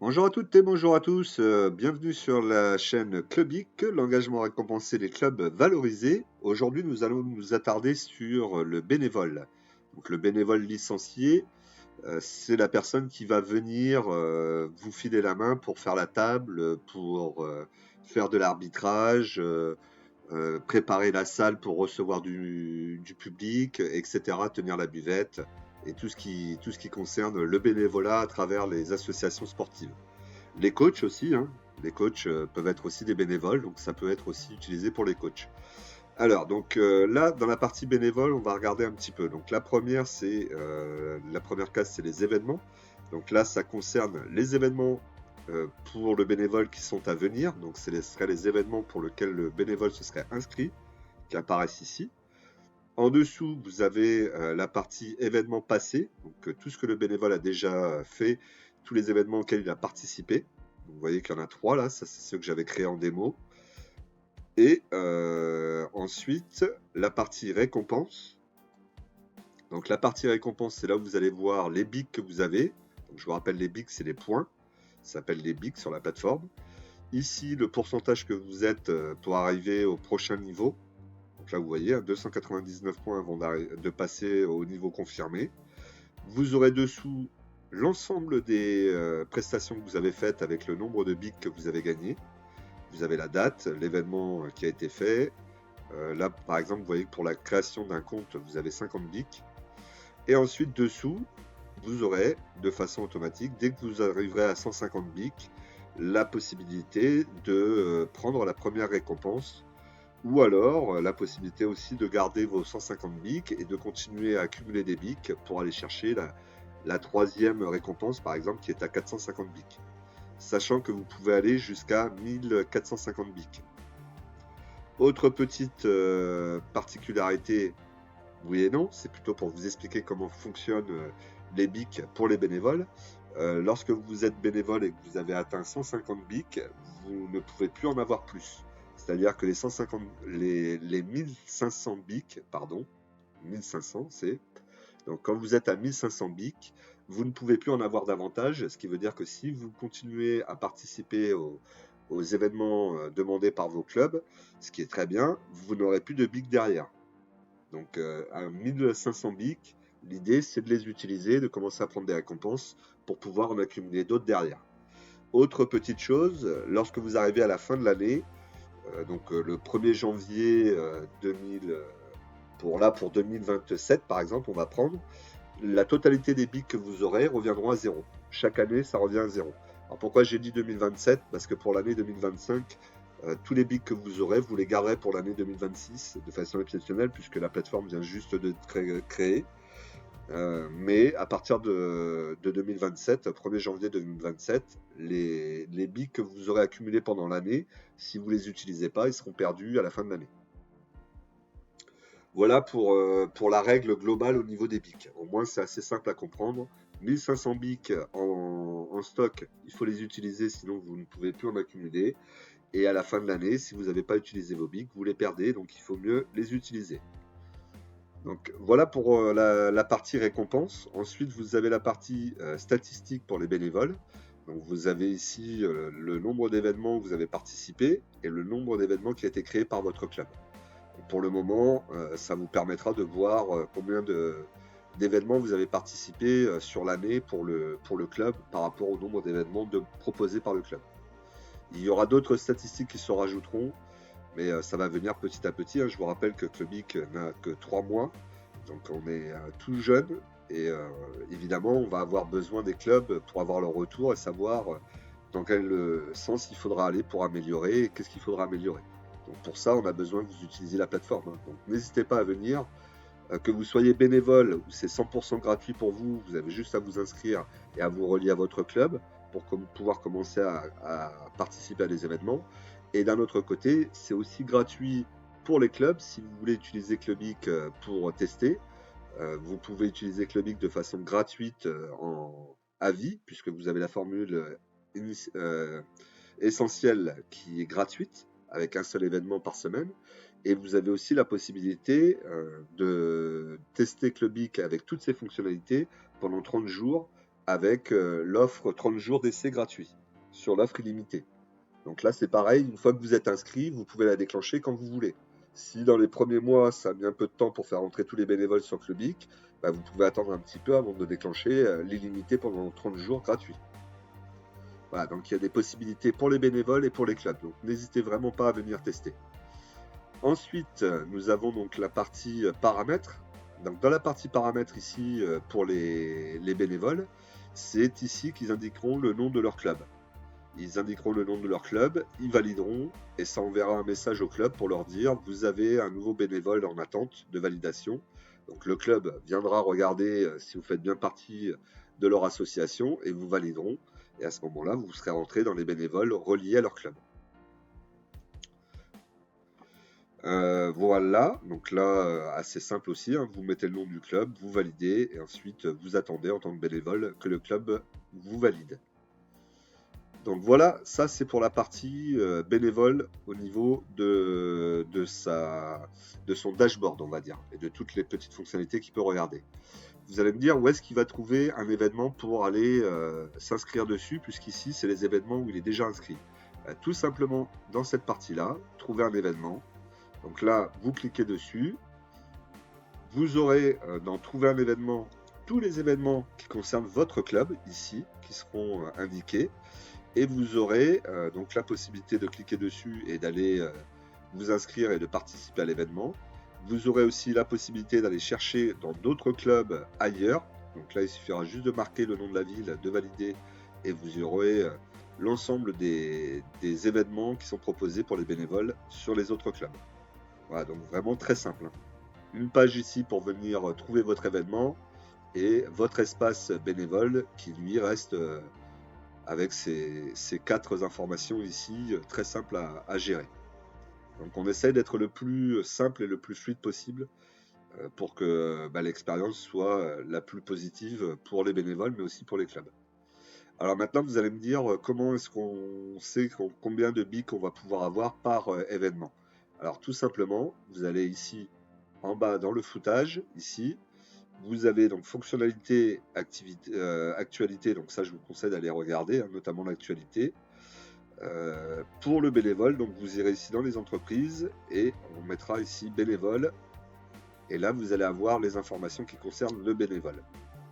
Bonjour à toutes et bonjour à tous, bienvenue sur la chaîne Clubic, l'engagement récompensé, les clubs valorisés. Aujourd'hui, nous allons nous attarder sur le bénévole. Donc le bénévole licencié, c'est la personne qui va venir vous filer la main pour faire la table, pour faire de l'arbitrage, préparer la salle pour recevoir du public, etc., tenir la buvette et tout ce qui concerne le bénévolat à travers les associations sportives. Les coachs aussi, hein. Les coachs peuvent être aussi des bénévoles, donc ça peut être aussi utilisé pour les coachs. Alors, donc là, dans la partie bénévole, on va regarder un petit peu. Donc la première case, c'est les événements. Donc là, ça concerne les événements pour le bénévole qui sont à venir. Donc ce seraient les événements pour lesquels le bénévole se serait inscrit, qui apparaissent ici. En dessous, vous avez la partie événements passés, donc tout ce que le bénévole a déjà fait, tous les événements auxquels il a participé. Donc, vous voyez qu'il y en a trois là, ça c'est ceux que j'avais créés en démo. Et ensuite, la partie récompense. Donc la partie récompense, c'est là où vous allez voir les bics que vous avez. Donc, je vous rappelle, les bics, c'est les points. Ça s'appelle les bics sur la plateforme. Ici, le pourcentage que vous êtes pour arriver au prochain niveau. Donc là, vous voyez, 299 points avant de passer au niveau confirmé. Vous aurez dessous l'ensemble des prestations que vous avez faites avec le nombre de bics que vous avez gagné. Vous avez la date, l'événement qui a été fait. Là, par exemple, vous voyez que pour la création d'un compte, vous avez 50 bics. Et ensuite, dessous, vous aurez de façon automatique, dès que vous arriverez à 150 bics, la possibilité de prendre la première récompense ou alors la possibilité aussi de garder vos 150 bics et de continuer à accumuler des bics pour aller chercher la troisième récompense, par exemple, qui est à 450 bics. Sachant que vous pouvez aller jusqu'à 1450 bics. Autre petite particularité, oui et non, c'est plutôt pour vous expliquer comment fonctionnent les bics pour les bénévoles. Lorsque vous êtes bénévole et que vous avez atteint 150 bics, vous ne pouvez plus en avoir plus. C'est-à-dire que les 1500 bics, pardon, 1500 c'est. Donc quand vous êtes à 1500 bics, vous ne pouvez plus en avoir davantage, ce qui veut dire que si vous continuez à participer aux événements demandés par vos clubs, ce qui est très bien, vous n'aurez plus de bics derrière. Donc à 1500 bics, l'idée c'est de les utiliser, de commencer à prendre des récompenses pour pouvoir en accumuler d'autres derrière. Autre petite chose, lorsque vous arrivez à la fin de l'année, le 1er janvier 2000, pour 2027 par exemple, on va prendre, la totalité des bics que vous aurez reviendront à zéro. Chaque année, ça revient à zéro. Alors pourquoi j'ai dit 2027? Parce que pour l'année 2025, tous les bics que vous aurez, vous les garderez pour l'année 2026 de façon exceptionnelle, puisque la plateforme vient juste de créer. Mais à partir de 2027, 1er janvier 2027, les bics que vous aurez accumulés pendant l'année, si vous ne les utilisez pas, ils seront perdus à la fin de l'année. Voilà pour la règle globale au niveau des bics. Au moins, c'est assez simple à comprendre. 1500 bics en stock, il faut les utiliser, sinon vous ne pouvez plus en accumuler. Et à la fin de l'année, si vous n'avez pas utilisé vos bics, vous les perdez, donc il faut mieux les utiliser. Donc voilà pour la partie récompense. Ensuite, vous avez la partie statistique pour les bénévoles. Donc vous avez ici le nombre d'événements où vous avez participé et le nombre d'événements qui a été créé par votre club. Pour le moment, ça vous permettra de voir combien d'événements vous avez participé sur l'année pour le club par rapport au nombre d'événements proposés par le club. Il y aura d'autres statistiques qui se rajouteront, mais ça va venir petit à petit, hein. Je vous rappelle que Clubic n'a que 3 mois, donc on est tout jeune, et évidemment on va avoir besoin des clubs pour avoir leur retour et savoir dans quel sens il faudra aller pour améliorer et qu'est-ce qu'il faudra améliorer. Donc pour ça, on a besoin que vous utilisiez la plateforme, hein. Donc n'hésitez pas à venir, que vous soyez bénévole ou c'est 100% gratuit pour vous, vous avez juste à vous inscrire et à vous relier à votre club pour pouvoir commencer à participer à des événements. Et d'un autre côté, c'est aussi gratuit pour les clubs si vous voulez utiliser Clubic pour tester. Vous pouvez utiliser Clubic de façon gratuite à vie, puisque vous avez la formule essentielle qui est gratuite, avec un seul événement par semaine. Et vous avez aussi la possibilité de tester Clubic avec toutes ses fonctionnalités pendant 30 jours avec l'offre 30 jours d'essai gratuit sur l'offre illimitée. Donc là, c'est pareil, une fois que vous êtes inscrit, vous pouvez la déclencher quand vous voulez. Si dans les premiers mois, ça a mis un peu de temps pour faire entrer tous les bénévoles sur Clubic, bah, vous pouvez attendre un petit peu avant de déclencher l'illimité pendant 30 jours gratuit. Voilà, donc il y a des possibilités pour les bénévoles et pour les clubs. Donc n'hésitez vraiment pas à venir tester. Ensuite, nous avons donc la partie paramètres. Donc dans la partie paramètres ici, pour les bénévoles, c'est ici qu'ils indiqueront le nom de leur club. Ils indiqueront le nom de leur club, ils valideront et ça enverra un message au club pour leur dire vous avez un nouveau bénévole en attente de validation. Donc le club viendra regarder si vous faites bien partie de leur association et vous valideront. Et à ce moment-là, vous serez rentré dans les bénévoles reliés à leur club. Voilà, donc là, assez simple aussi, hein, vous mettez le nom du club, vous validez, et ensuite vous attendez en tant que bénévole que le club vous valide. Donc voilà, ça c'est pour la partie bénévole au niveau de son dashboard, on va dire, et de toutes les petites fonctionnalités qu'il peut regarder. Vous allez me dire où est-ce qu'il va trouver un événement pour aller s'inscrire dessus, puisqu'ici c'est les événements où il est déjà inscrit. Tout simplement dans cette partie-là, trouver un événement. Donc là, vous cliquez dessus. Vous aurez dans trouver un événement tous les événements qui concernent votre club ici, qui seront indiqués. Et vous aurez donc la possibilité de cliquer dessus et d'aller vous inscrire et de participer à l'événement. Vous aurez aussi la possibilité d'aller chercher dans d'autres clubs ailleurs. Donc là, il suffira juste de marquer le nom de la ville, de valider, et vous aurez l'ensemble des événements qui sont proposés pour les bénévoles sur les autres clubs. Voilà, donc vraiment très simple. Une page ici pour venir trouver votre événement et votre espace bénévole qui lui reste avec ces 4 informations ici très simples à gérer. Donc on essaye d'être le plus simple et le plus fluide possible pour que l'expérience soit la plus positive pour les bénévoles mais aussi pour les clubs. Alors maintenant vous allez me dire comment est-ce qu'on sait combien de BIC on va pouvoir avoir par événement. Alors tout simplement, vous allez ici en bas dans le footage, ici, vous avez donc fonctionnalité, actualité, donc ça je vous conseille d'aller regarder, hein, notamment l'actualité. Pour le bénévole, donc vous irez ici dans les entreprises et on mettra ici bénévole. Et là vous allez avoir les informations qui concernent le bénévole.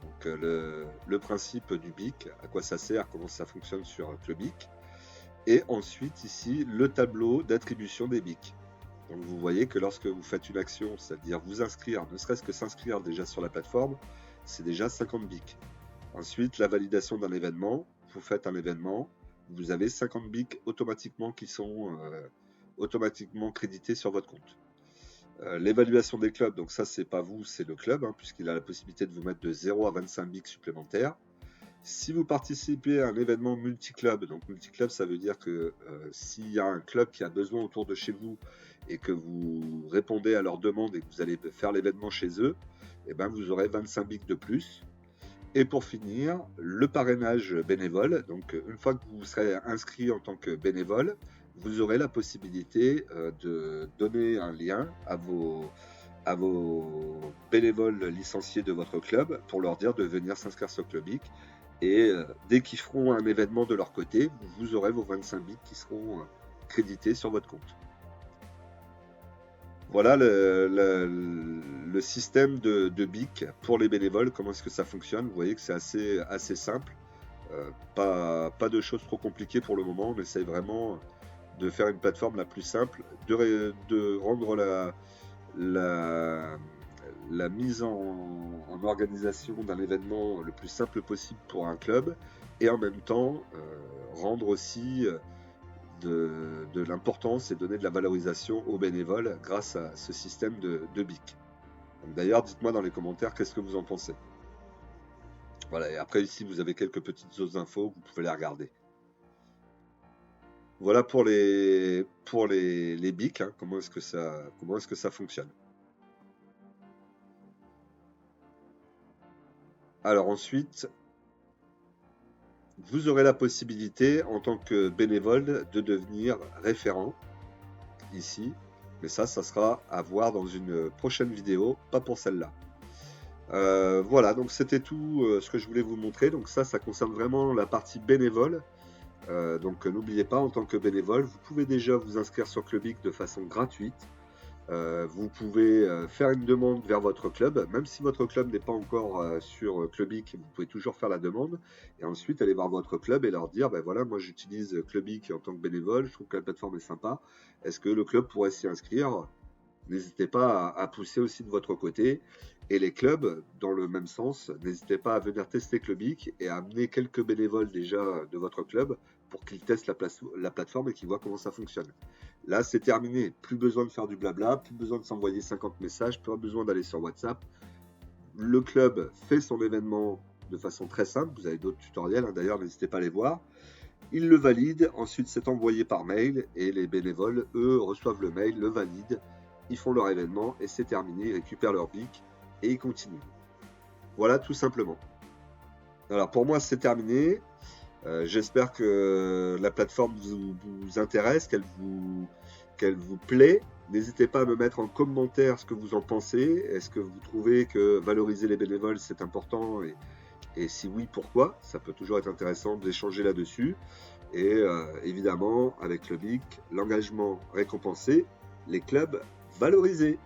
Donc le principe du BIC, à quoi ça sert, comment ça fonctionne sur Clubic. Et ensuite ici le tableau d'attribution des BIC. Donc vous voyez que lorsque vous faites une action, c'est-à-dire vous inscrire, ne serait-ce que s'inscrire déjà sur la plateforme, c'est déjà 50 BIC. Ensuite, la validation d'un événement, vous faites un événement, vous avez 50 BIC automatiquement qui sont automatiquement crédités sur votre compte. L'évaluation des clubs, donc ça c'est pas vous, c'est le club, hein, puisqu'il a la possibilité de vous mettre de 0 à 25 BIC supplémentaires. Si vous participez à un événement multi-club, donc multi-club ça veut dire que s'il y a un club qui a besoin autour de chez vous et que vous répondez à leurs demandes et que vous allez faire l'événement chez eux, et ben vous aurez 25 BIC de plus. Et pour finir, le parrainage bénévole. Donc une fois que vous serez inscrit en tant que bénévole, vous aurez la possibilité de donner un lien à vos bénévoles licenciés de votre club pour leur dire de venir s'inscrire sur Clubic. Et dès qu'ils feront un événement de leur côté, vous aurez vos 25 BIC qui seront crédités sur votre compte. Voilà le système de BIC pour les bénévoles, comment est-ce que ça fonctionne. Vous voyez que c'est assez simple, pas de choses trop compliquées pour le moment. On essaye vraiment de faire une plateforme la plus simple, de rendre la mise en organisation d'un événement le plus simple possible pour un club, et en même temps rendre aussi de l'importance et donner de la valorisation aux bénévoles grâce à ce système de BIC. D'ailleurs, dites-moi dans les commentaires qu'est-ce que vous en pensez. Voilà, et après ici vous avez quelques petites autres infos, vous pouvez les regarder. Voilà pour les BIC, hein, comment est-ce que ça fonctionne. Alors ensuite, vous aurez la possibilité en tant que bénévole de devenir référent ici, mais ça sera à voir dans une prochaine vidéo, pas pour celle-là. Voilà, donc c'était tout ce que je voulais vous montrer. Donc ça concerne vraiment la partie bénévole. Donc n'oubliez pas, en tant que bénévole, vous pouvez déjà vous inscrire sur Clubic de façon gratuite. Vous pouvez faire une demande vers votre club, même si votre club n'est pas encore sur Clubic, vous pouvez toujours faire la demande et ensuite aller voir votre club et leur dire, ben voilà, moi j'utilise Clubic en tant que bénévole, je trouve que la plateforme est sympa, est-ce que le club pourrait s'y inscrire? N'hésitez pas à pousser aussi de votre côté. Et les clubs, dans le même sens, n'hésitez pas à venir tester Clubic et à amener quelques bénévoles déjà de votre club pour qu'ils testent la plateforme et qu'ils voient comment ça fonctionne. Là, c'est terminé. Plus besoin de faire du blabla, plus besoin de s'envoyer 50 messages, pas besoin d'aller sur WhatsApp. Le club fait son événement de façon très simple. Vous avez d'autres tutoriels, hein, d'ailleurs, n'hésitez pas à les voir. Il le valide, ensuite c'est envoyé par mail et les bénévoles, eux, reçoivent le mail, le valident, ils font leur événement et c'est terminé, ils récupèrent leur bic et ils continuent. Voilà tout simplement. Alors pour moi c'est terminé. J'espère que la plateforme vous intéresse, qu'elle vous plaît. N'hésitez pas à me mettre en commentaire ce que vous en pensez. Est-ce que vous trouvez que valoriser les bénévoles c'est important et si oui, pourquoi? Ça peut toujours être intéressant d'échanger là-dessus. Et évidemment, avec le BIC, l'engagement récompensé, les clubs valorisés.